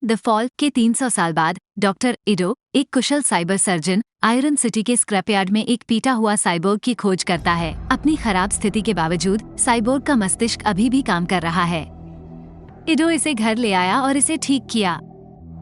The fall के 300 साल बाद डॉक्टर इडो, एक कुशल साइबर सर्जन, आयरन सिटी के स्क्रैपयार्ड में एक पीटा हुआ साइबोर्ग की खोज करता है। अपनी खराब स्थिति के बावजूद साइबोर्ग का मस्तिष्क अभी भी काम कर रहा है। इडो इसे घर ले आया और इसे ठीक किया।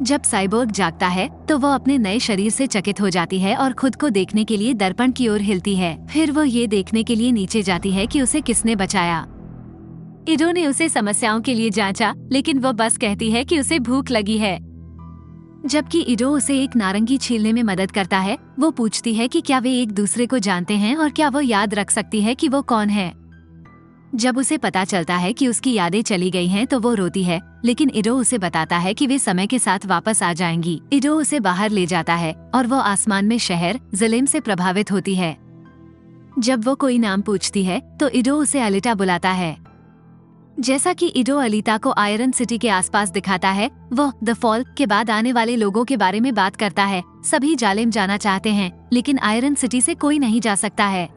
जब साइबोर्ग जागता है तो वो अपने नए शरीर से चकित हो जाती है और खुद को देखने के लिए दर्पण की ओर हिलती है। फिर वो ये देखने के लिए नीचे जाती है कि उसे किसने बचाया। इडो ने उसे समस्याओं के लिए जांचा, लेकिन वो बस कहती है कि उसे भूख लगी है। जबकि इडो उसे एक नारंगी छीलने में मदद करता है, वो पूछती है कि क्या वे एक दूसरे को जानते हैं और क्या वो याद रख सकती है कि वो कौन है। जब उसे पता चलता है कि उसकी यादें चली गई हैं, तो वो रोती है, लेकिन इडो उसे बताता है कि वे समय के साथ वापस आ जाएंगी। इडो उसे बाहर ले जाता है और वो आसमान में शहर ज़लेम से प्रभावित होती है। जब वो कोई नाम पूछती है तो इडो उसे अलिता बुलाता है। जैसा कि इडो अलिता को आयरन सिटी के आसपास दिखाता है, वो द फॉल के बाद आने वाले लोगों के बारे में बात करता है। सभी जालिम जाना चाहते हैं, लेकिन आयरन सिटी से कोई नहीं जा सकता है।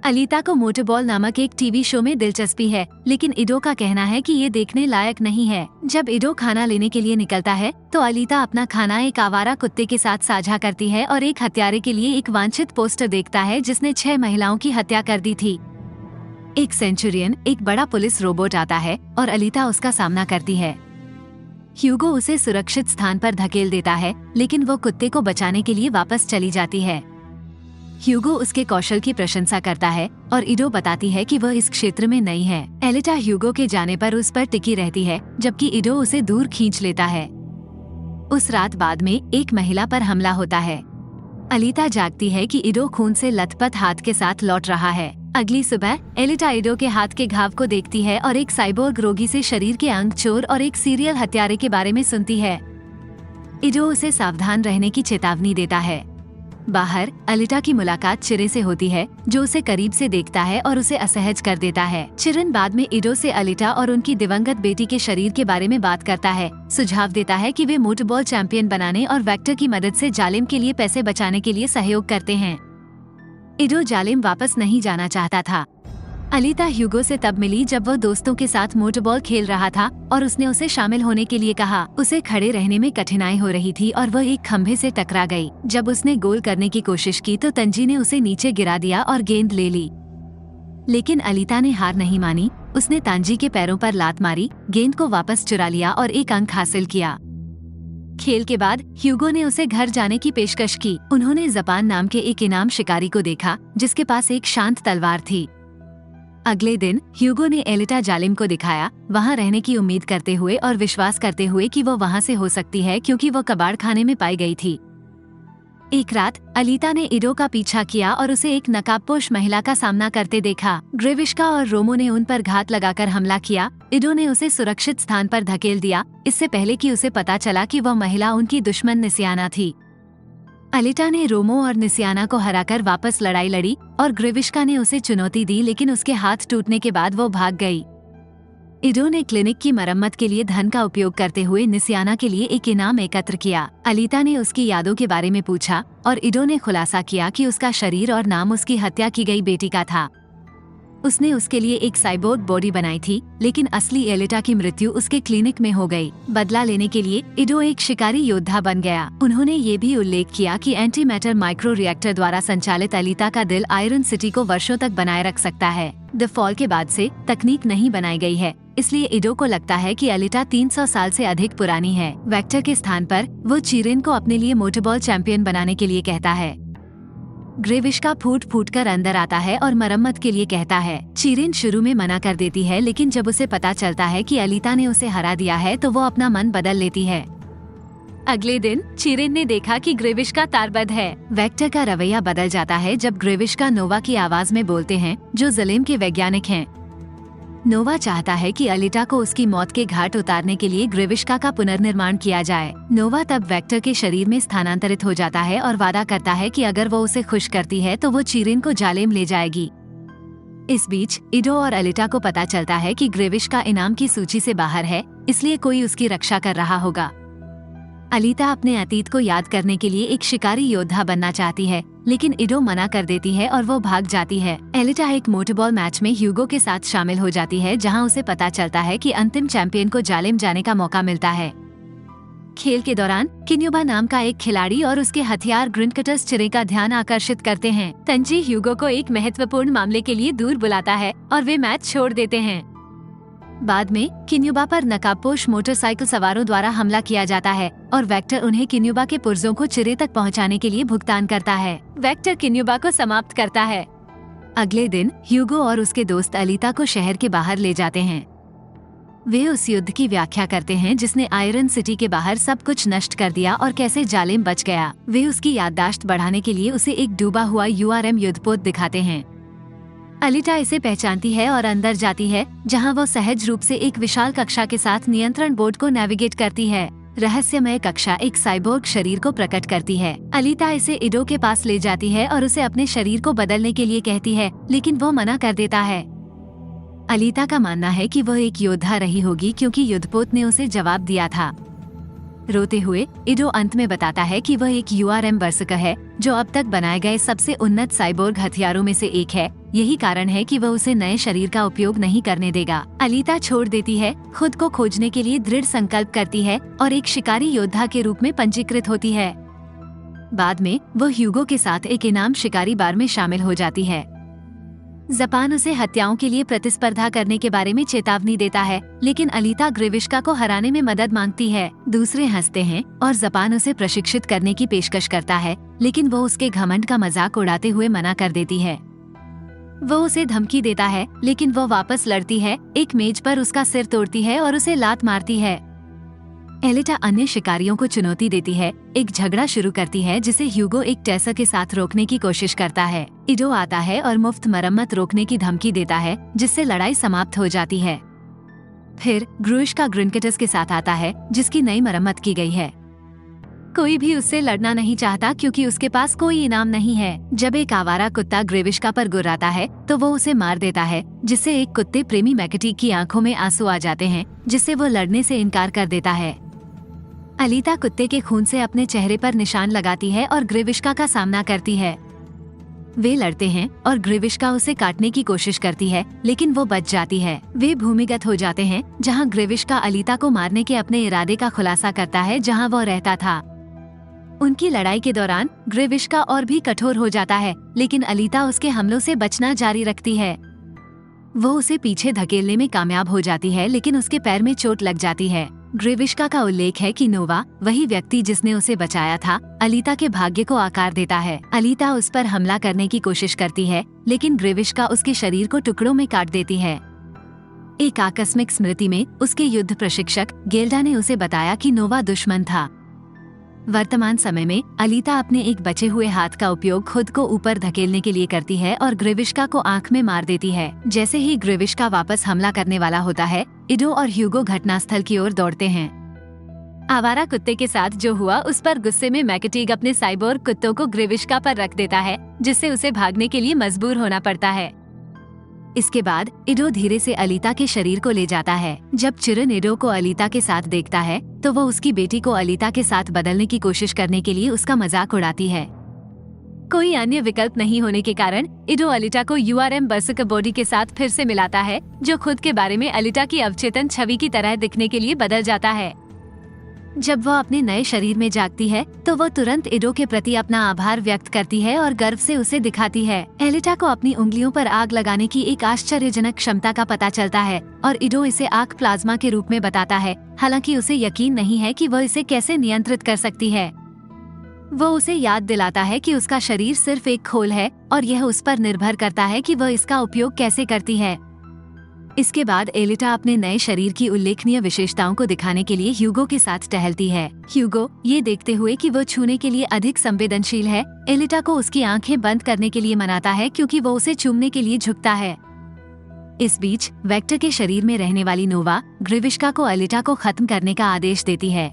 अलिता को मोटरबॉल नामक एक टीवी शो में दिलचस्पी है, लेकिन इडो का कहना है कि ये देखने लायक नहीं है। जब इडो खाना लेने के लिए निकलता है तो अलिता अपना खाना एक आवारा कुत्ते के साथ साझा करती है और एक हत्यारे के लिए एक वांछित पोस्टर देखता है जिसने 6 महिलाओं की हत्या कर दी थी। एक सेंचुरियन, एक बड़ा पुलिस रोबोट आता है और अलिता उसका सामना करती है। ह्यूगो उसे सुरक्षित स्थान पर धकेल देता है, लेकिन वो कुत्ते को बचाने के लिए वापस चली जाती है। ह्यूगो उसके कौशल की प्रशंसा करता है और इडो बताती है कि वह इस क्षेत्र में नई है। अलिता ह्यूगो के जाने पर उस पर टिकी रहती है, जबकि इडो उसे दूर खींच लेता है। उस रात बाद में एक महिला पर हमला होता है। अलिता जागती है कि इडो खून से लथपथ हाथ के साथ लौट रहा है। अगली सुबह अलिता इडो के हाथ के घाव को देखती है और एक साइबोर्ग रोगी से शरीर के अंग चोर और एक सीरियल हत्यारे के बारे में सुनती है। इडो उसे सावधान रहने की चेतावनी देता है। बाहर अलिता की मुलाकात चिरे से होती है, जो उसे करीब से देखता है और उसे असहज कर देता है। चिरन बाद में इडो से अलिता और उनकी दिवंगत बेटी के शरीर के बारे में बात करता है। सुझाव देता है कि वे मोटरबॉल चैंपियन बनाने और वेक्टर की मदद से जालिम के लिए पैसे बचाने के लिए सहयोग करते हैं। इडो जालिम वापस नहीं जाना चाहता था। अलिता ह्यूगो से तब मिली जब वो दोस्तों के साथ मोटरबॉल खेल रहा था और उसने उसे शामिल होने के लिए कहा। उसे खड़े रहने में कठिनाई हो रही थी और वह एक खंभे से टकरा गई। जब उसने गोल करने की कोशिश की तो तंजी ने उसे नीचे गिरा दिया और गेंद ले ली, लेकिन अलिता ने हार नहीं मानी। उसने तांजी के पैरों पर लात मारी, गेंद को वापस चुरा लिया और एक अंक हासिल किया। खेल के बाद ह्यूगो ने उसे घर जाने की पेशकश की। उन्होंने जापान नाम के एक इनाम शिकारी को देखा जिसके पास एक शांत तलवार थी। अगले दिन ह्यूगो ने अलिता जालिम को दिखाया, वहां रहने की उम्मीद करते हुए और विश्वास करते हुए कि वो वहां से हो सकती है क्योंकि वो कबाड़ खाने में पाई गई थी। एक रात अलिता ने इडो का पीछा किया और उसे एक नकाबपोश महिला का सामना करते देखा। ग्रेविश्का और रोमो ने उन पर घात लगाकर हमला किया। इडो ने उसे सुरक्षित स्थान पर धकेल दिया, इससे पहले कि उसे पता चला कि वह महिला उनकी दुश्मन निसियाना थी। अलिता ने रोमो और निसियाना को हराकर वापस लड़ाई लड़ी और ग्रेविश्का ने उसे चुनौती दी, लेकिन उसके हाथ टूटने के बाद वो भाग गई। इडो ने क्लिनिक की मरम्मत के लिए धन का उपयोग करते हुए निसियाना के लिए एक इनाम एकत्र किया। अलिता ने उसकी यादों के बारे में पूछा और इडो ने खुलासा किया कि उसका शरीर और नाम उसकी हत्या की गई बेटी का था। उसने उसके लिए एक साइबोर्ग बॉडी बनाई थी, लेकिन असली अलिता की मृत्यु उसके क्लिनिक में हो गई। बदला लेने के लिए इडो एक शिकारी योद्धा बन गया। उन्होंने ये भी उल्लेख किया कि एंटी मैटर माइक्रो रिएक्टर द्वारा संचालित अलिता का दिल आयरन सिटी को वर्षों तक बनाए रख सकता है। द फॉल के बाद से तकनीक नहीं बनाई गई है, इसलिए इडो को लगता है कि अलिता 300 साल से अधिक पुरानी है। वेक्टर के स्थान पर वो चिरेन को अपने लिए मोटरबॉल चैंपियन बनाने के लिए कहता है। ग्रेविश्का फूट फूट कर अंदर आता है और मरम्मत के लिए कहता है। चिरेन शुरू में मना कर देती है, लेकिन जब उसे पता चलता है कि अलिता ने उसे हरा दिया है तो वो अपना मन बदल लेती है। अगले दिन चिरेन ने देखा कि ग्रेविश्का तारबद्ध है। वेक्टर का रवैया बदल जाता है जब ग्रेविश्का नोवा की आवाज में बोलते हैं, जो ज़लेम के वैज्ञानिक हैं। नोवा चाहता है कि अलिता को उसकी मौत के घाट उतारने के लिए ग्रेविश्का का पुनर्निर्माण किया जाए। नोवा तब वेक्टर के शरीर में स्थानांतरित हो जाता है और वादा करता है कि अगर वो उसे खुश करती है तो वो चिरेन को जालिम ले जाएगी। इस बीच इडो और अलिता को पता चलता है कि ग्रेविश्का इनाम की सूची से बाहर है, इसलिए कोई उसकी रक्षा कर रहा होगा। अलिता अपने अतीत को याद करने के लिए एक शिकारी योद्धा बनना चाहती है, लेकिन इडो मना कर देती है और वो भाग जाती है। अलिता एक मोटरबॉल मैच में ह्यूगो के साथ शामिल हो जाती है, जहां उसे पता चलता है कि अंतिम चैंपियन को जालिम जाने का मौका मिलता है। खेल के दौरान किन्युबा नाम का एक खिलाड़ी और उसके हथियार ग्रिंडकटर्स चिरे का ध्यान आकर्षित करते हैं। तंजी ह्यूगो को एक महत्वपूर्ण मामले के लिए दूर बुलाता है और वे मैच छोड़ देते हैं। बाद में किन्युबा पर नकाबपोश मोटरसाइकिल सवारों द्वारा हमला किया जाता है और वेक्टर उन्हें किन्युबा के पुर्जों को चिरे तक पहुंचाने के लिए भुगतान करता है। वेक्टर किन्युबा को समाप्त करता है। अगले दिन ह्यूगो और उसके दोस्त अलीता को शहर के बाहर ले जाते हैं। वे उस युद्ध की व्याख्या करते हैं जिसने आयरन सिटी के बाहर सब कुछ नष्ट कर दिया और कैसे जालिम बच गया। वे उसकी याददाश्त बढ़ाने के लिए उसे एक डूबा हुआ URM युद्धपोत दिखाते हैं। अलीता इसे पहचानती है और अंदर जाती है, जहां वो सहज रूप से एक विशाल कक्षा के साथ नियंत्रण बोर्ड को नेविगेट करती है। रहस्यमय कक्षा एक साइबोर्ग शरीर को प्रकट करती है। अलीता इसे इडो के पास ले जाती है और उसे अपने शरीर को बदलने के लिए कहती है, लेकिन वो मना कर देता है। अलीता का मानना है कि वह एक योद्धा रही होगी क्योंकि युद्धपोत ने उसे जवाब दिया था। रोते हुए इडो अंत में बताता है कि वह एक URM बर्सकर है जो अब तक बनाए गए सबसे उन्नत साइबोर्ग हथियारों में से एक है। यही कारण है कि वह उसे नए शरीर का उपयोग नहीं करने देगा। अलीता छोड़ देती है, खुद को खोजने के लिए दृढ़ संकल्प करती है और एक शिकारी योद्धा के रूप में पंजीकृत होती है। बाद में वह ह्यूगो के साथ एक इनाम शिकारी बार में शामिल हो जाती है। जापान उसे हत्याओं के लिए प्रतिस्पर्धा करने के बारे में चेतावनी देता है, लेकिन अलीता ग्रेविश्का को हराने में मदद मांगती है। दूसरे हंसते हैं और जापान उसे प्रशिक्षित करने की पेशकश करता है, लेकिन वो उसके घमंड का मजाक उड़ाते हुए मना कर देती है। वो उसे धमकी देता है, लेकिन वो वापस लड़ती है, एक मेज पर उसका सिर तोड़ती है और उसे लात मारती है। एलिटा अन्य शिकारियों को चुनौती देती है, एक झगड़ा शुरू करती है जिसे ह्यूगो एक टेसर के साथ रोकने की कोशिश करता है। इडो आता है और मुफ्त मरम्मत रोकने की धमकी देता है, जिससे लड़ाई समाप्त हो जाती है। फिर ग्रुइश्का ग्रिंडकटर्स के साथ आता है, जिसकी नई मरम्मत की गई है। कोई भी उससे लड़ना नहीं चाहता क्योंकि उसके पास कोई इनाम नहीं है। जब एक आवारा कुत्ता ग्रेविश्का पर गुर्राता है तो वो उसे मार देता है, जिससे एक कुत्ते प्रेमी मैकेटी की आंखों में आंसू आ जाते हैं, जिससे वो लड़ने से इनकार कर देता है। अलीता कुत्ते के खून से अपने चेहरे पर निशान लगाती है और ग्रेविश्का का सामना करती है। वे लड़ते हैं और ग्रेविश्का उसे काटने की कोशिश करती है, लेकिन वो बच जाती है। वे भूमिगत हो जाते हैं, जहां ग्रेविश्का अलीता को मारने के अपने इरादे का खुलासा करता है जहां वो रहता था। उनकी लड़ाई के दौरान ग्रेविश्का और भी कठोर हो जाता है, लेकिन अलीता उसके हमलों से बचना जारी रखती है। वो उसे पीछे धकेलने में कामयाब हो जाती है, लेकिन उसके पैर में चोट लग जाती है। ग्रेविश्का का उल्लेख है कि नोवा, वही व्यक्ति जिसने उसे बचाया था, अलीता के भाग्य को आकार देता है। अलीता उस पर हमला करने की कोशिश करती है, लेकिन ग्रेविश्का उसके शरीर को टुकड़ों में काट देती है। एक आकस्मिक स्मृति में उसके युद्ध प्रशिक्षक गेल्डा ने उसे बताया कि नोवा दुश्मन था। वर्तमान समय में अलीता अपने एक बचे हुए हाथ का उपयोग खुद को ऊपर धकेलने के लिए करती है और ग्रेविश्का को आंख में मार देती है। जैसे ही ग्रेविश्का वापस हमला करने वाला होता है, इडो और ह्यूगो घटनास्थल की ओर दौड़ते हैं। आवारा कुत्ते के साथ जो हुआ उस पर गुस्से में मैकेटीग अपने साइबोर्ग कुत्तों को ग्रेविश्का पर रख देता है, जिससे उसे भागने के लिए मजबूर होना पड़ता है। इसके बाद इडो धीरे से अलीता के शरीर को ले जाता है। जब चिरन इडो को अलीता के साथ देखता है तो वो उसकी बेटी को अलीता के साथ बदलने की कोशिश करने के लिए उसका मजाक उड़ाती है। कोई अन्य विकल्प नहीं होने के कारण इडो अलीता को URM बर्सकर बॉडी के साथ फिर से मिलाता है, जो खुद के बारे में अलीता की अवचेतन छवि की तरह दिखने के लिए बदल जाता है। जब वह अपने नए शरीर में जागती है तो वो तुरंत इडो के प्रति अपना आभार व्यक्त करती है और गर्व से उसे दिखाती है। एलिटा को अपनी उंगलियों पर आग लगाने की एक आश्चर्यजनक क्षमता का पता चलता है और इडो इसे आग प्लाज्मा के रूप में बताता है, हालांकि उसे यकीन नहीं है कि वह इसे कैसे नियंत्रित कर सकती है। वो उसे याद दिलाता है कि उसका शरीर सिर्फ एक खोल है और यह उस पर निर्भर करता है कि वह इसका उपयोग कैसे करती है। इसके बाद एलिटा अपने नए शरीर की उल्लेखनीय विशेषताओं को दिखाने के लिए ह्यूगो के साथ टहलती है। ह्यूगो ये देखते हुए कि वो छूने के लिए अधिक संवेदनशील है, एलिटा को उसकी आंखें बंद करने के लिए मनाता है क्योंकि वो उसे चूमने के लिए झुकता है। इस बीच वेक्टर के शरीर में रहने वाली नोवा ग्रेविश्का को एलिटा को खत्म करने का आदेश देती है।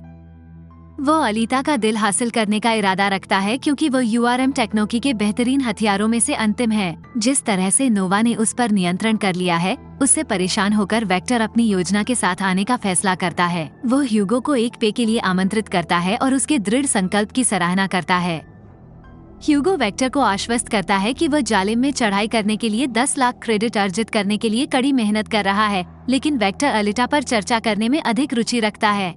वो अलीता का दिल हासिल करने का इरादा रखता है क्योंकि वो URM टेक्नोकी के बेहतरीन हथियारों में से अंतिम है। जिस तरह से नोवा ने उस पर नियंत्रण कर लिया है, उससे परेशान होकर वेक्टर अपनी योजना के साथ आने का फैसला करता है। वो ह्यूगो को एक पे के लिए आमंत्रित करता है और उसके दृढ़ संकल्प की सराहना करता है। ह्यूगो वेक्टर को आश्वस्त करता है कि वह जालिम में चढ़ाई करने के लिए 10 लाख क्रेडिट अर्जित करने के लिए कड़ी मेहनत कर रहा है, लेकिन वेक्टर अलीटा पर चर्चा करने में अधिक रुचि रखता है।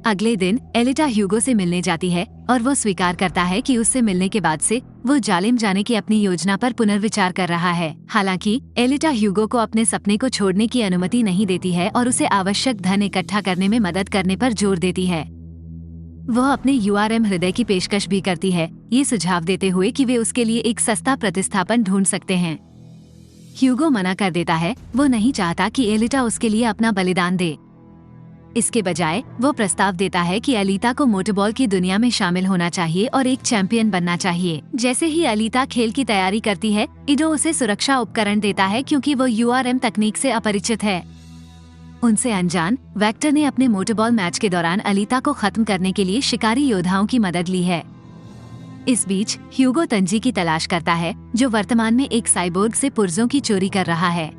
अगले दिन एलिटा ह्यूगो से मिलने जाती है और वो स्वीकार करता है कि उससे मिलने के बाद से वो जालिम जाने की अपनी योजना पर पुनर्विचार कर रहा है। हालांकि एलिटा ह्यूगो को अपने सपने को छोड़ने की अनुमति नहीं देती है और उसे आवश्यक धन इकट्ठा करने में मदद करने पर जोर देती है। वह अपने यूआरएम हृदय की पेशकश भी करती है, ये सुझाव देते हुए कि वे उसके लिए एक सस्ता प्रतिस्थापन ढूंढ सकते हैं। ह्यूगो मना कर देता है, वो नहीं चाहता कि एलिटा उसके लिए अपना बलिदान दे। इसके बजाय वो प्रस्ताव देता है कि अलीता को मोटरबॉल की दुनिया में शामिल होना चाहिए और एक चैंपियन बनना चाहिए। जैसे ही अलीता खेल की तैयारी करती है, इडो उसे सुरक्षा उपकरण देता है क्योंकि वो यूआरएम तकनीक से अपरिचित है। उनसे अनजान वेक्टर ने अपने मोटरबॉल मैच के दौरान अलीता को खत्म करने के लिए शिकारी योद्धाओं की मदद ली है। इस बीच ह्यूगो तंजी की तलाश करता है, जो वर्तमान में एक साइबोर्ग से पुर्जों की चोरी कर रहा है।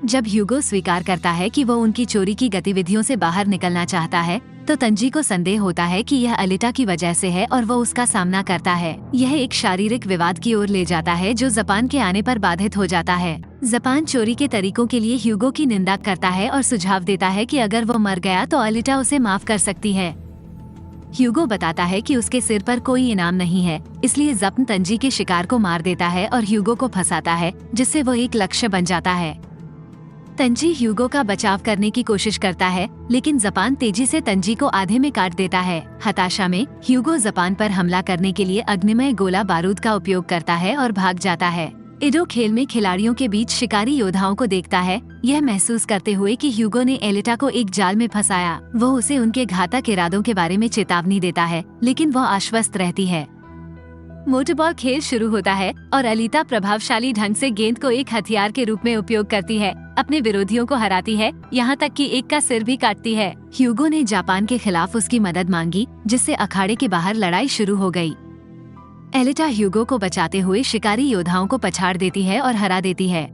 जब ह्यूगो स्वीकार करता है कि वो उनकी चोरी की गतिविधियों से बाहर निकलना चाहता है, तो तंजी को संदेह होता है कि यह अलीता की वजह से है और वो उसका सामना करता है। यह एक शारीरिक विवाद की ओर ले जाता है जो जापान के आने पर बाधित हो जाता है। जापान चोरी के तरीकों के लिए ह्यूगो की निंदा करता है और सुझाव देता है कि अगर वो मर गया तो अलीता उसे माफ कर सकती है। ह्यूगो बताता है कि उसके सिर पर कोई इनाम नहीं है, इसलिए जप्न तंजी के शिकार को मार देता है और ह्यूगो को फंसाता है, जिससे वो एक लक्ष्य बन जाता है। तंजी ह्यूगो का बचाव करने की कोशिश करता है, लेकिन जापान तेजी से तंजी को आधे में काट देता है। हताशा में ह्यूगो जापान पर हमला करने के लिए अग्निमय गोला बारूद का उपयोग करता है और भाग जाता है। इडो खेल में खिलाड़ियों के बीच शिकारी योद्धाओं को देखता है, यह महसूस करते हुए कि ह्यूगो ने एलिटा को एक जाल में फंसाया। वो उसे उनके घातक इरादों के बारे में चेतावनी देता है, लेकिन वह आश्वस्त रहती है। मोटरबॉल खेल शुरू होता है और अलीता प्रभावशाली ढंग से गेंद को एक हथियार के रूप में उपयोग करती है, अपने विरोधियों को हराती है, यहाँ तक कि एक का सिर भी काटती है। ह्यूगो ने जापान के खिलाफ उसकी मदद मांगी, जिससे अखाड़े के बाहर लड़ाई शुरू हो गई। एलिटा ह्यूगो को बचाते हुए शिकारी योद्धाओं को पछाड़ देती है और हरा देती है।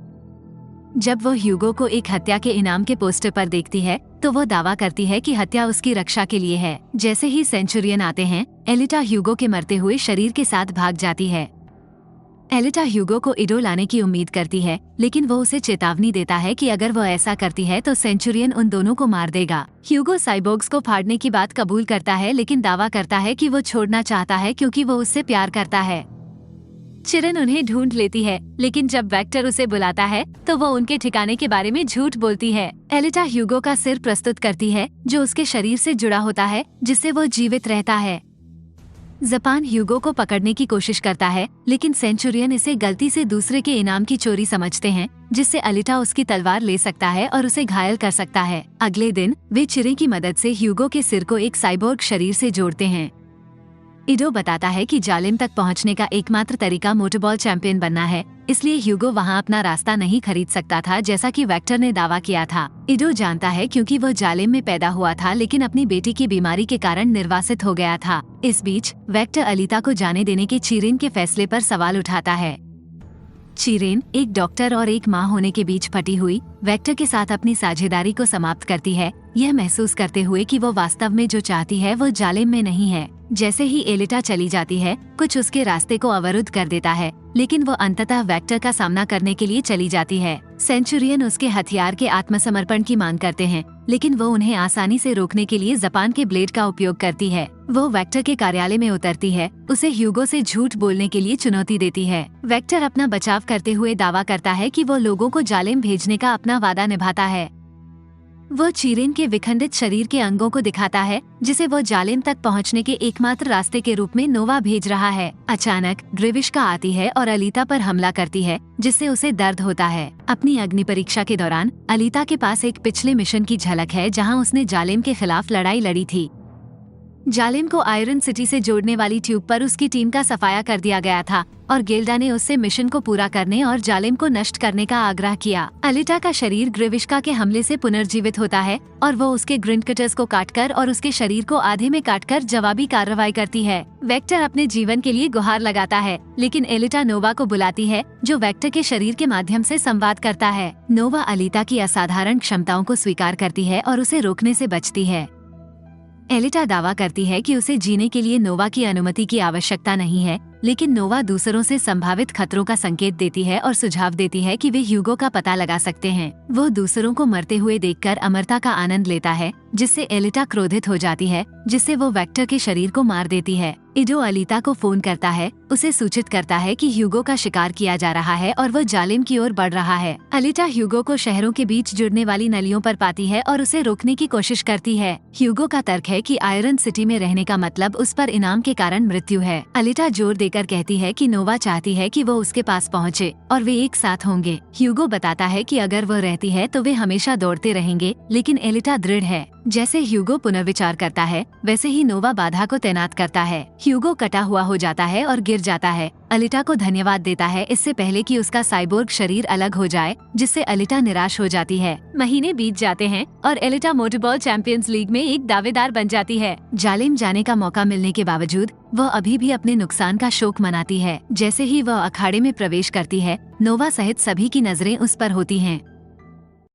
जब वो ह्यूगो को एक हत्या के इनाम के पोस्टर पर देखती है, तो वो दावा करती है कि हत्या उसकी रक्षा के लिए है। जैसे ही सेंचुरियन आते हैं, एलिटा ह्यूगो के मरते हुए शरीर के साथ भाग जाती है। एलिटा ह्यूगो को इडो लाने की उम्मीद करती है, लेकिन वो उसे चेतावनी देता है कि अगर वो ऐसा करती है तो सेंचुरियन उन दोनों को मार देगा। ह्यूगो साइबोर्ग्स को फाड़ने की बात कबूल करता है, लेकिन दावा करता है कि वो छोड़ना चाहता है क्योंकि वो उससे प्यार करता है। चिरन उन्हें ढूंढ लेती है, लेकिन जब वेक्टर उसे बुलाता है तो वो उनके ठिकाने के बारे में झूठ बोलती है। एलिटा ह्यूगो का सिर प्रस्तुत करती है, जो उसके शरीर से जुड़ा होता है, जिससे वो जीवित रहता है। जापान ह्यूगो को पकड़ने की कोशिश करता है, लेकिन सेंचुरियन इसे गलती से दूसरे के इनाम की चोरी समझते हैं, जिससे अलीटा उसकी तलवार ले सकता है और उसे घायल कर सकता है। अगले दिन वे चिरे की मदद से ह्यूगो के सिर को एक साइबोर्ग शरीर से जोड़ते हैं। इडो बताता है कि जालिम तक पहुंचने का एकमात्र तरीका मोटरबॉल चैंपियन बनना है, इसलिए ह्यूगो वहां अपना रास्ता नहीं खरीद सकता था, जैसा कि वेक्टर ने दावा किया था। इडो जानता है क्योंकि वो जालिम में पैदा हुआ था, लेकिन अपनी बेटी की बीमारी के कारण निर्वासित हो गया था। इस बीच वेक्टर अलीता को जाने देने के चीरेन के फैसले पर सवाल उठाता है। चीरेन एक डॉक्टर और एक माँ होने के बीच फटी हुई वेक्टर के साथ अपनी साझेदारी को समाप्त करती है, यह महसूस करते हुए कि वो वास्तव में जो चाहती है वो जालिम में नहीं है। जैसे ही एलिटा चली जाती है, कुछ उसके रास्ते को अवरुद्ध कर देता है, लेकिन वो अंततः वेक्टर का सामना करने के लिए चली जाती है। सेंचुरियन उसके हथियार के आत्मसमर्पण की मांग करते हैं, लेकिन वो उन्हें आसानी से रोकने के लिए जापान के ब्लेड का उपयोग करती है। वो वेक्टर के कार्यालय में उतरती है, उसे ह्यूगो से झूठ बोलने के लिए चुनौती देती है। वेक्टर अपना बचाव करते हुए दावा करता है कि वो लोगों को जालिम भेजने का अपना वादा निभाता है। वो चीरेन के विखंडित शरीर के अंगों को दिखाता है, जिसे वो जालिम तक पहुंचने के एकमात्र रास्ते के रूप में नोवा भेज रहा है। अचानक ग्रेविश्का आती है और अलीता पर हमला करती है, जिससे उसे दर्द होता है। अपनी अग्नि परीक्षा के दौरान अलीता के पास एक पिछले मिशन की झलक है, जहां उसने जालिम के खिलाफ लड़ाई लड़ी थी। जालिम को आयरन सिटी से जोड़ने वाली ट्यूब पर उसकी टीम का सफाया कर दिया गया था और गिल्डा ने उससे मिशन को पूरा करने और जालिम को नष्ट करने का आग्रह किया। अलीटा का शरीर ग्रेविश्का के हमले से पुनर्जीवित होता है और वो उसके ग्रिंड कटर्स को काटकर और उसके शरीर को आधे में काटकर जवाबी कार्रवाई करती है। वेक्टर अपने जीवन के लिए गुहार लगाता है, लेकिन एलिटा नोवा को बुलाती है, जो वेक्टर के शरीर के माध्यम से संवाद करता है। नोवा अलीता की असाधारण क्षमताओं को स्वीकार करती है और उसे रोकने से बचती है। एलिटा दावा करती है कि उसे जीने के लिए नोवा की अनुमति की आवश्यकता नहीं है, लेकिन नोवा दूसरों से संभावित खतरों का संकेत देती है और सुझाव देती है कि वे ह्यूगो का पता लगा सकते हैं। वो दूसरों को मरते हुए देखकर अमरता का आनंद लेता है, जिससे एलिटा क्रोधित हो जाती है, जिससे वो वेक्टर के शरीर को मार देती है। इडो अलीता को फोन करता है, उसे सूचित करता है कि ह्यूगो का शिकार किया जा रहा है और वो जालिम की ओर बढ़ रहा है। अलीता ह्यूगो को शहरों के बीच जुड़ने वाली नलियों पर पाती है और उसे रोकने की कोशिश करती है। ह्यूगो का तर्क है कि आयरन सिटी में रहने का मतलब उस पर इनाम के कारण मृत्यु है। अलीता जोर देकर कहती है कि नोवा चाहती है कि वो उसके पास पहुँचे और वे एक साथ होंगे। ह्यूगो बताता है कि अगर वो रहती है तो वे हमेशा दौड़ते रहेंगे, लेकिन एलिटा दृढ़ है। जैसे ह्यूगो पुनर्विचार करता है, वैसे ही नोवा बाधा को तैनात करता है। ह्यूगो कटा हुआ हो जाता है और गिर जाता है। अलीटा को धन्यवाद देता है, इससे पहले कि उसका साइबोर्ग शरीर अलग हो जाए, जिससे अलीटा निराश हो जाती है। महीने बीत जाते हैं और एलिटा मोटरबॉल चैंपियंस लीग में एक दावेदार बन जाती है। जालिम जाने का मौका मिलने के बावजूद वह अभी भी अपने नुकसान का शोक मनाती है। जैसे ही वह अखाड़े में प्रवेश करती है, नोवा सहित सभी की नजरें उस पर होती हैं।